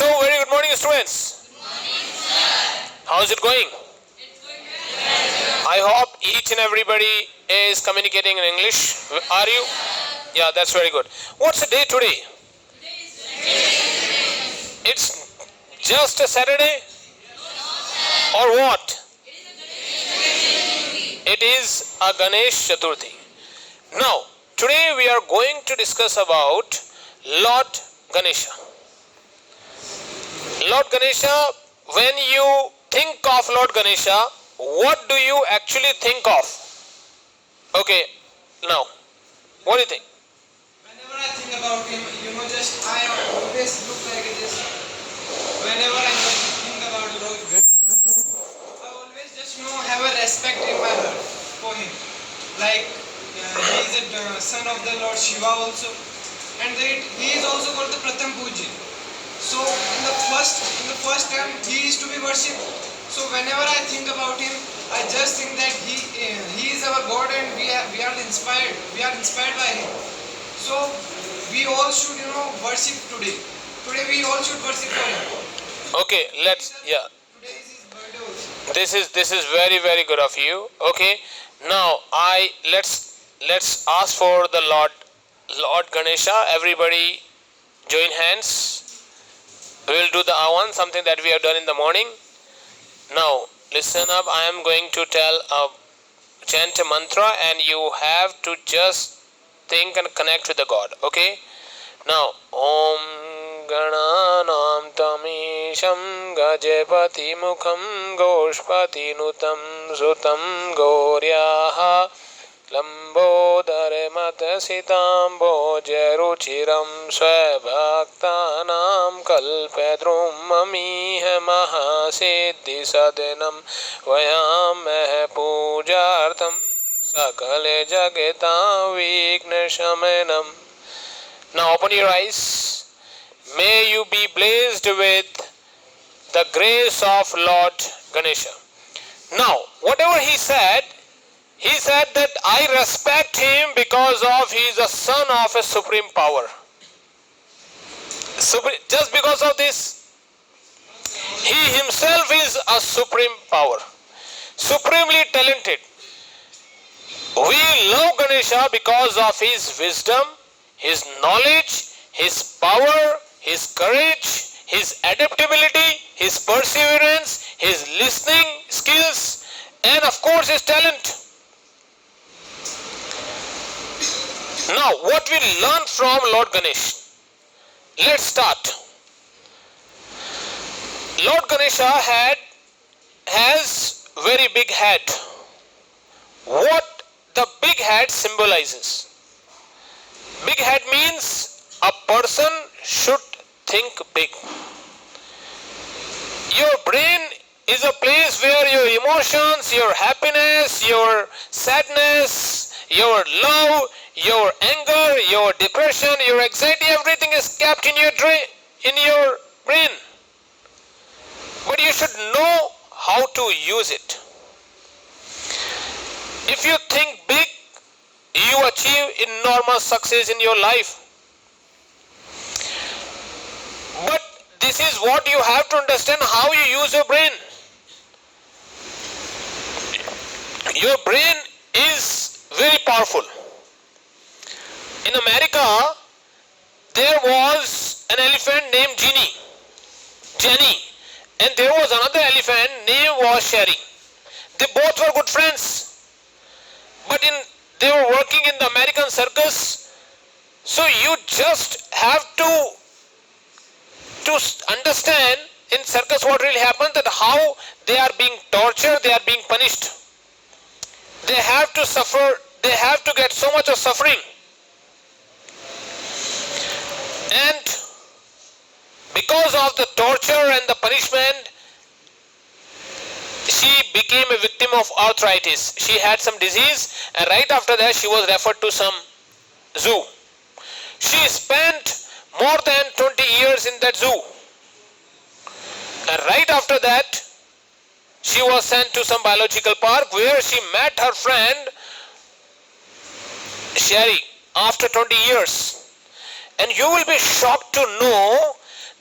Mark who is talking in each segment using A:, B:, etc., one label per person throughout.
A: So, very good morning, students.
B: Good morning, sir.
A: How is it going?
B: It's going good.
A: I hope each and everybody is communicating in English. Are you? Yeah, that's very good. What's the day today?
B: Today is Saturday.
A: It's just a Saturday? Or what? It is a Ganesh Chaturthi. Now, today we are going to discuss about Lord Ganesha. Lord Ganesha, when you think of Lord Ganesha, what do you actually think of? Okay, now, what do you think?
C: Whenever I think about him, I always look like this. Whenever I think about Lord Ganesha, I always have a respect in my heart for him. Like, he is a son of the Lord Shiva also. And he is also called the Pratham Puji. So, in the first time, he is to be worshipped. So, whenever I think about him, I just think that he is our God and we are inspired. We are inspired by him. So, we all should, worship today. Today, we all should worship for him.
A: Okay,
C: Today is his birthday also.
A: This is very, very good of you. Okay, now let's ask for the Lord Ganesha. Everybody join hands. We will do the avan, something that we have done in the morning. Now, listen up. I am going to chant a mantra and you have to just think and connect with the God. Okay? Now, Om Gananam Tamisham Gajapati Mukham Goshpati Nutam Sutam Goryaha Lambodare Matasitam Bojeruchiram Swabhaktanam Kalpedrum Mamiha Mahasiddhi Sadenam Vayam Pujartam Sakale Jagatam Vignashamanam. Now open your eyes. May you be blessed with the grace of Lord Ganesha. Now, whatever he said that I respect him because of he is a son of a supreme power. Just because of this, he himself is a supreme power, supremely talented. We love Ganesha because of his wisdom, his knowledge, his power, his courage, his adaptability, his perseverance, his listening skills, and of course his talent. Now, what we learn from Lord Ganesh? Let's start. Lord Ganesha has very big head. What the big head symbolizes? Big head means a person should think big. Your brain is a place where your emotions, your happiness, your sadness, your love, your anger, your depression, your anxiety, everything is kept in your brain. But you should know how to use it. If you think big, you achieve enormous success in your life. But this is what you have to understand, how you use your brain. Your brain is very powerful. In America, there was an elephant named Jenny, and there was another elephant named was Sherry. They both were good friends, but they were working in the American circus. So you just have to understand in circus what really happens, that how they are being tortured, they are being punished. They have to suffer, they have to get so much of suffering. And because of the torture and the punishment, she became a victim of arthritis. She had some disease, and right after that she was referred to some zoo. She spent more than 20 years in that zoo. And right after that, she was sent to some biological park where she met her friend Sherry after 20 years. And you will be shocked to know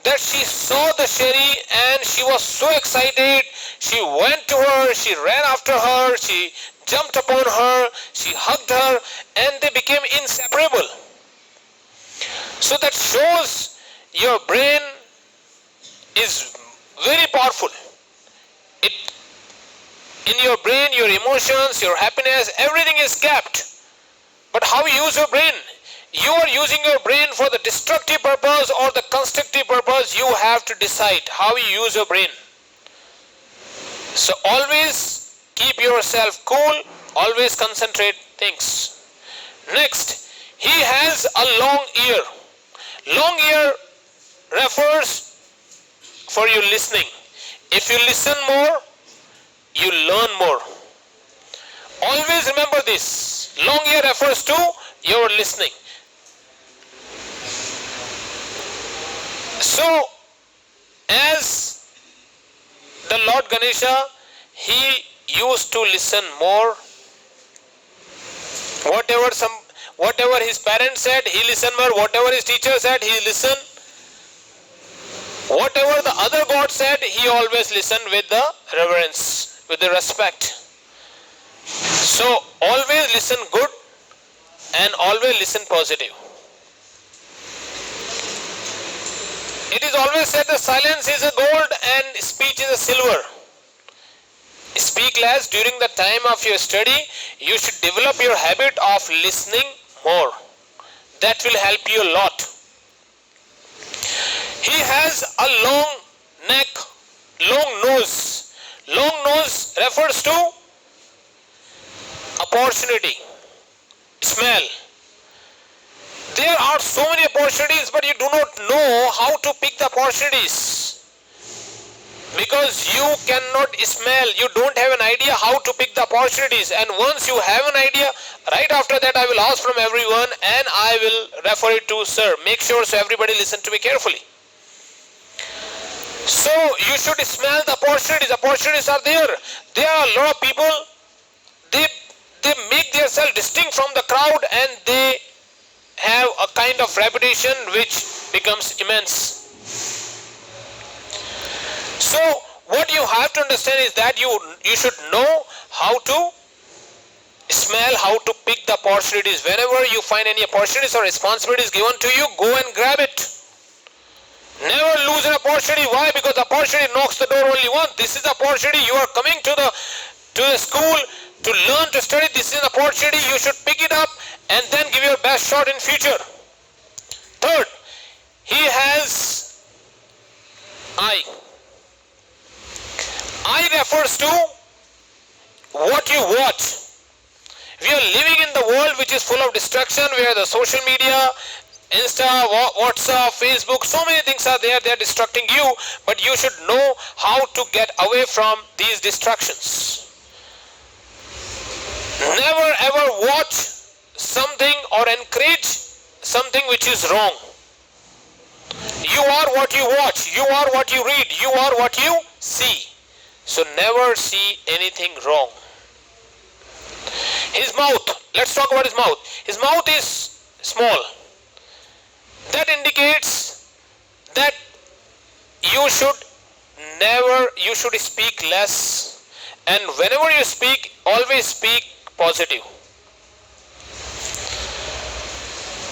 A: that she saw the Sherry and she was so excited. She went to her, she ran after her, she jumped upon her, she hugged her, and they became inseparable. So that shows your brain is very powerful. It, in your brain, your emotions, your happiness, everything is kept. But how you use your brain? You are using your brain for the destructive purpose or the constructive purpose. You have to decide how you use your brain. So always keep yourself cool, always concentrate things. Next, he has a long ear. Long ear refers for you listening. If you listen more, you learn more. Always remember this. Long ear refers to your listening. So, as the Lord Ganesha, he used to listen more. Whatever his parents said, he listened more. Whatever his teacher said, he listened. Whatever the other God said, he always listened with the reverence, with the respect. So, always listen good and always listen positive. It is always said that silence is a gold and speech is a silver. Speak less during the time of your study. You should develop your habit of listening more. That will help you a lot. He has a long neck, long nose. Long nose refers to opportunity, smell. There are so many opportunities, but you do not know how to pick the opportunities. Because you cannot smell, you don't have an idea how to pick the opportunities. And once you have an idea, right after that I will ask from everyone and I will refer it to sir. Make sure so everybody listen to me carefully. So you should smell the opportunities. Opportunities are there. There are a lot of people, they make themselves distinct from the crowd and they have a kind of reputation which becomes immense. So what you have to understand is that you should know how to smell, how to pick the opportunities. Whenever you find any opportunities or responsibilities given to you, go and grab it. Never lose an opportunity. Why? Because the opportunity knocks the door only once. This is the opportunity. You are coming to the school to learn, to study. This is an opportunity. You should pick it up and then give your best shot in future. Third, he has eye. Eye refers to what you watch. We are living in the world which is full of distraction, where the social media, Insta, WhatsApp, Facebook, so many things are there, they are distracting you, but you should know how to get away from these distractions. Never ever watch something or encourage something which is wrong. You are what you watch, you are what you read, you are what you see. So never see anything wrong. His mouth, let's talk about his mouth. His mouth is small. That indicates that you should speak less, and whenever you speak, always speak positive.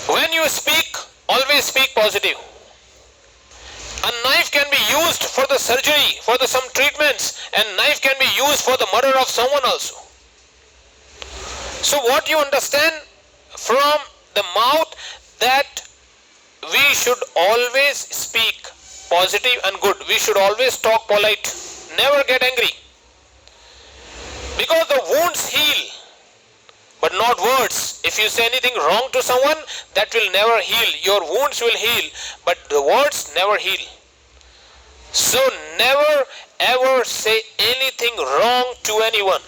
A: When you speak, always speak positive. A knife can be used for the surgery, for some treatments, and knife can be used for the murder of someone also. So what you understand from the mouth, that we should always speak positive and good. We should always talk polite. Never get angry. Because the wounds heal, but not words. If you say anything wrong to someone, that will never heal. Your wounds will heal, but the words never heal. So never ever say anything wrong to anyone.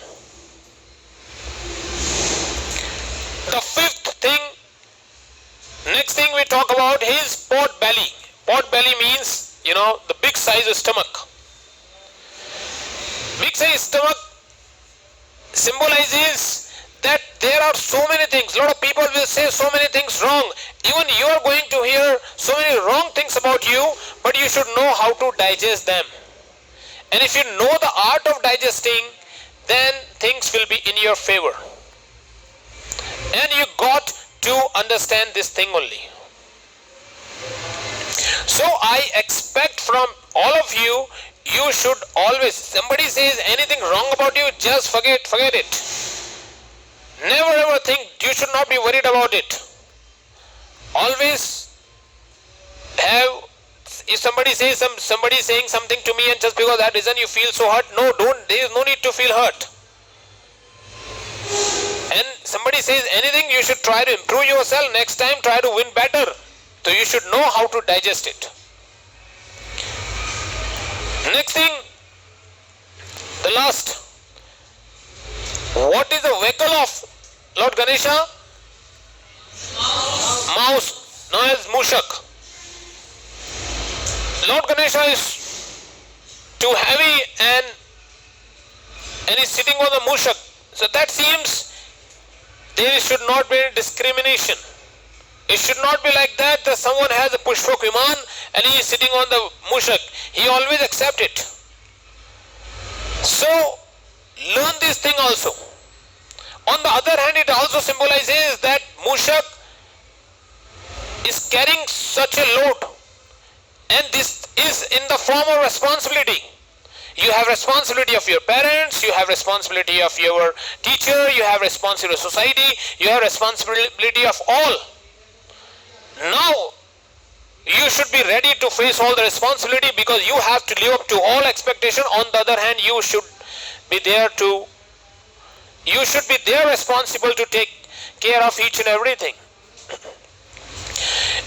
A: The fifth thing, next thing we talk about is pot belly. Pot belly means, the big size of stomach. Big size stomach symbolizes that there are so many things. A lot of people will say so many things wrong. Even you are going to hear so many wrong things about you, but you should know how to digest them. And if you know the art of digesting, then things will be in your favor. And you got to understand this thing only. So I expect from all of you, you should always, somebody says anything wrong about you, just forget it. Never ever think, you should not be worried about it. Always have, if somebody says somebody is saying something to me and just because of that reason you feel so hurt, no, there is no need to feel hurt. And somebody says anything, you should try to improve yourself. Next time try to win better. So you should know how to digest it. Next thing, the last. What is the vehicle of Lord Ganesha? Mouse, known as Mushak. Lord Ganesha is too heavy and is sitting on the Mushak. So that seems there should not be discrimination. It should not be like that someone has a Pushpak Viman and he is sitting on the Mushak. He always accept it. So learn this thing also. On the other hand, it also symbolizes that Mushak is carrying such a load, and this is in the form of responsibility. You have responsibility of your parents, you have responsibility of your teacher, you have responsibility of society, you have responsibility of all. Now you should be ready to face all the responsibility because you have to live up to all expectation. On the other hand, you should be there responsible to take care of each and everything.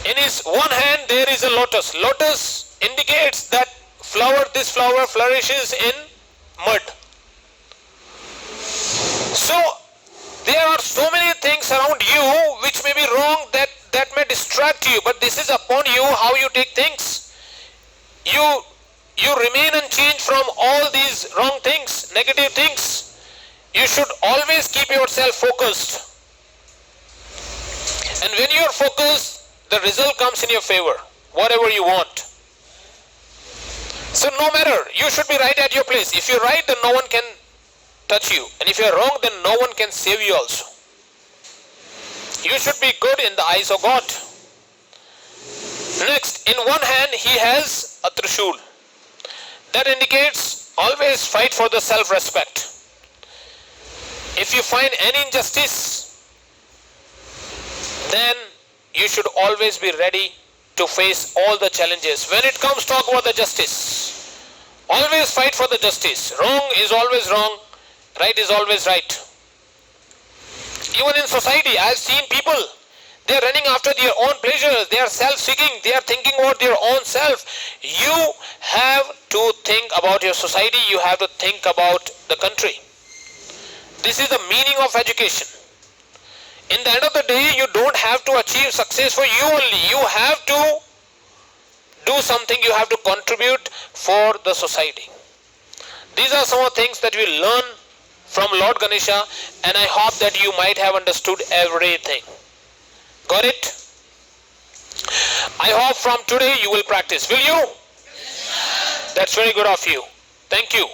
A: In his one hand there is a lotus. Lotus indicates that this flower flourishes in mud. So there are so many things around you which may be wrong that may distract you, but this is upon you how you take things. You remain unchanged from all these wrong things, negative things. You should always keep yourself focused. And when you are focused, the result comes in your favor, whatever you want. So no matter, you should be right at your place. If you're right, then no one can touch you. And if you're wrong, then no one can save you also. You should be good in the eyes of God. Next, in one hand, he has a trishul. That indicates always fight for the self-respect. If you find any injustice, then you should always be ready to face all the challenges. When it comes to talk about the justice, always fight for the justice. Wrong is always wrong, right is always right. Even in society, I have seen people, they are running after their own pleasures, they are self-seeking, they are thinking about their own self. You have to think about your society, you have to think about the country. This is the meaning of education. In the end of the day, you don't have to achieve success for you only. You have to do something, you have to contribute for the society. These are some of the things that we learn from Lord Ganesha, and I hope that you might have understood everything. Got it? I hope from today you will practice. Will you?
B: Yes, sir.
A: That's very good of you. Thank you.